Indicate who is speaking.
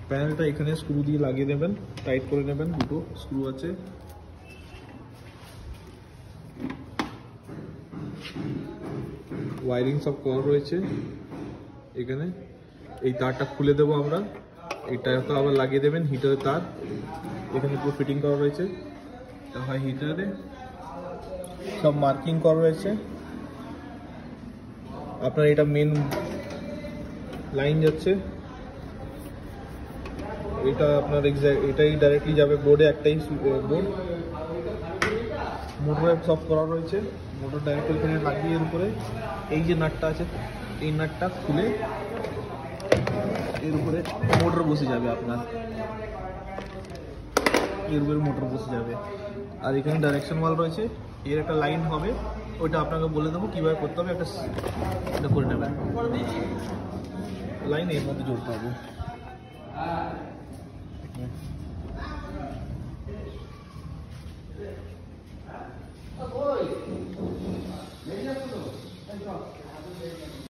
Speaker 1: প্যানেলটা এখানে স্ক্রু দিয়ে লাগিয়ে নেবেন, টাইট করে নেবেন, দুটো স্ক্রু আছে। ওয়ারিং সব করা রয়েছে এখানে। এই তারটা খুলে দেবো আমরা, এইটা তো আবার লাগিয়ে দেবেন হিটারের তার। এখানে পুরো ফিটিং করা রয়েছে, এটা হয় হিটারে, সব মার্কিং করা রয়েছে আপনার। এটা মেন লাইন যাচ্ছে, এটা আপনার এটাই ডাইরেক্টলি যাবে বোর্ডে, একটাই বোর্ড। মোটর সব করা রয়েছে, মোটর ডাইরেক্ট এখানে লাগিয়ে এর উপরে এই যে নাটটা আছে, এই নাটটা খুলে এর উপরে মোটর বসে যাবে আপনার, এর উপরে মোটর বসে যাবে। আর এখানে ডাইরেকশন ওয়াল রয়েছে, এর একটা লাইন হবে, ওইটা আপনাকে বলে দেবো কীভাবে করতে হবে। এটা করে নেবেন, লাইন এর মধ্যে জড়তে হবে।